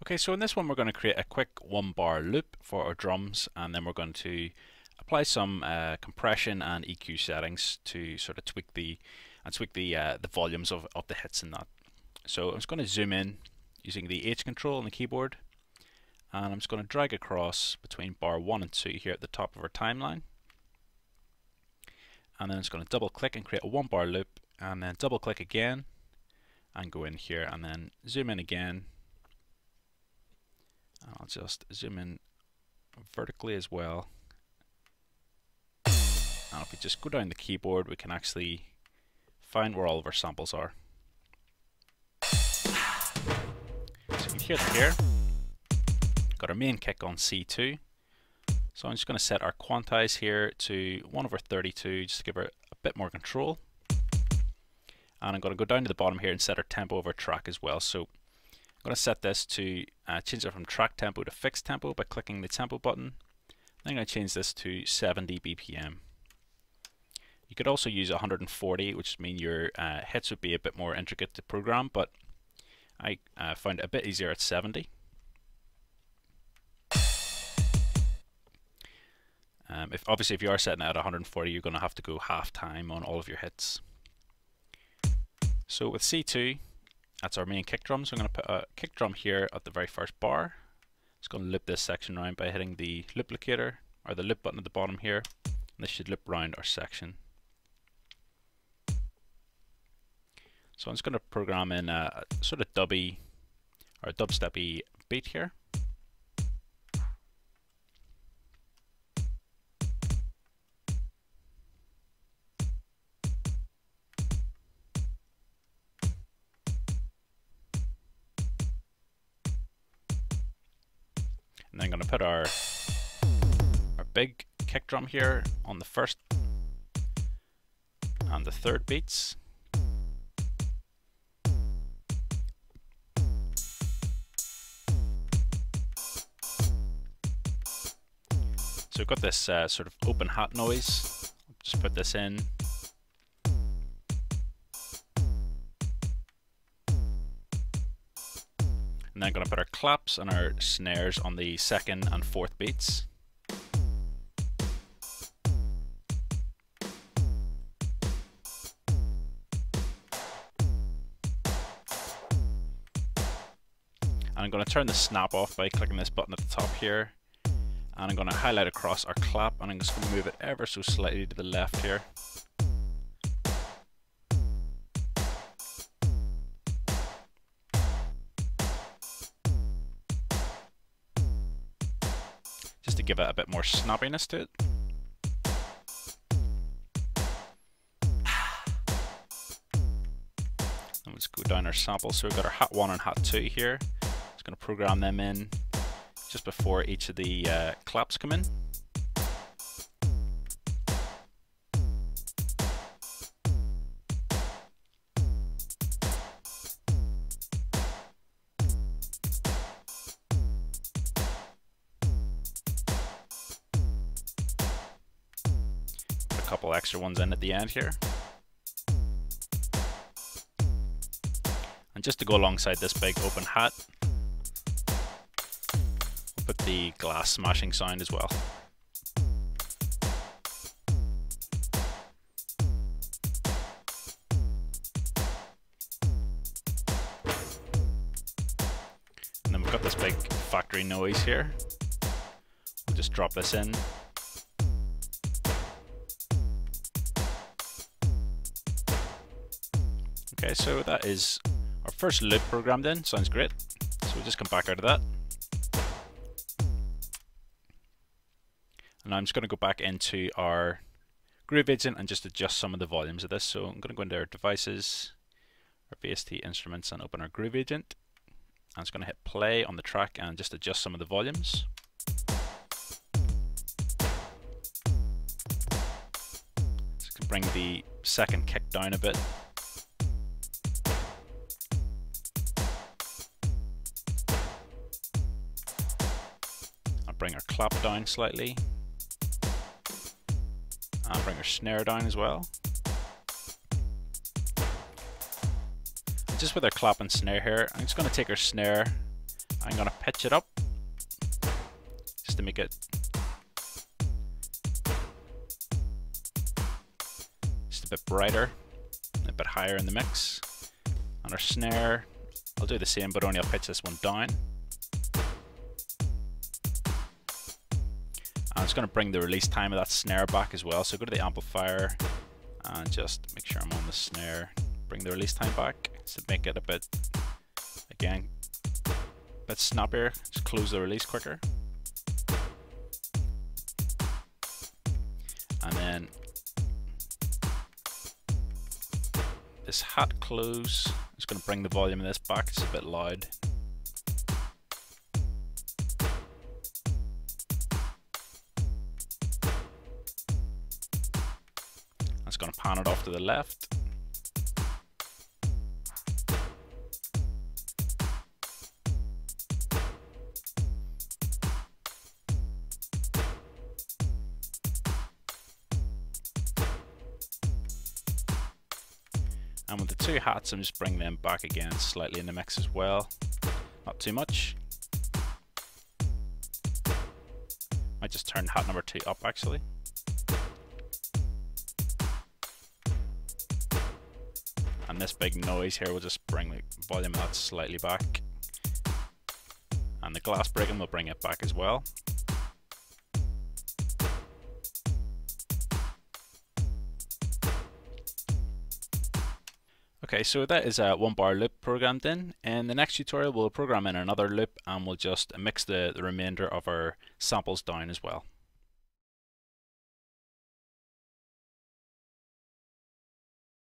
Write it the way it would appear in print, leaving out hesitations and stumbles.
Okay, so in this one we're going to create a quick 1-bar loop for our drums, and then we're going to apply some compression and EQ settings to sort of tweak the volumes of the hits in that. So I'm just going to zoom in using the H control on the keyboard, and I'm just going to drag across between bar 1 and 2 here at the top of our timeline. And then I'm just going to double click and create a 1-bar loop, and then double click again and go in here and then zoom in again. And I'll just zoom in vertically as well. And if we just go down the keyboard, we can actually find where all of our samples are. So you can hear them here. Got our main kick on C2. So I'm just going to set our quantize here to 1/32 just to give her a bit more control. And I'm going to go down to the bottom here and set our tempo of our track as well. So I'm going to set this to change it from track tempo to fixed tempo by clicking the tempo button. Then I'm going to change this to 70 BPM. You could also use 140, which would mean your hits would be a bit more intricate to program, but I found it a bit easier at 70. Obviously if you are setting it at 140, you're going to have to go half time on all of your hits. So with C2, that's our main kick drum, so I'm going to put a kick drum here at the very first bar. Just going to loop this section around by hitting the loop locator, or the loop button at the bottom here, and this should loop around our section. So I'm just going to program in a sort of dubby or dubsteppy beat here. And then I'm going to put our big kick drum here on the first and the third beats. So we've got this sort of open hat noise. Just put this in. And then I'm going to put our claps and our snares on the second and fourth beats. And I'm going to turn the snap off by clicking this button at the top here. And I'm going to highlight across our clap, and I'm just going to move it ever so slightly to the left here. Just to give it a bit more snappiness to it. And let's go down our samples. So we've got our hat 1 and hat 2 here. Just going to program them in just before each of the claps come in. Put a couple extra ones in at the end here. And just to go alongside this big open hat, put the glass smashing sound as well. And then we've got this big factory noise here. We'll just drop this in. Okay, so that is our first loop programmed in. Sounds great. So we'll just come back out of that. And I'm just going to go back into our Groove Agent and just adjust some of the volumes of this. So I'm going to go into our devices, our VST instruments, and open our Groove Agent. I'm just going to hit play on the track and just adjust some of the volumes. Just bring the second kick down a bit. I'll bring our clap down slightly. And bring our snare down as well. And just with our clap and snare here, I'm just going to take our snare I'm going to pitch it up just to make it just a bit brighter, a bit higher in the mix. And our snare, I'll do the same, but only I'll pitch this one down. And it's going to bring the release time of that snare back as well. So go to the amplifier and just make sure I'm on the snare. Bring the release time back to make it a bit, again, a bit snappier. Just close the release quicker. And then this hat close is going to bring the volume of this back. It's a bit loud. It's going to pan it off to the left. And with the two hats, I'm just bringing them back again slightly in the mix as well. Not too much. Might just turn hat number 2 up actually. And this big noise here will just bring the volume of that slightly back. And the glass breaking will bring it back as well. Okay, so that is a 1-bar loop programmed in. In the next tutorial we'll program in another loop and we'll just mix the remainder of our samples down as well.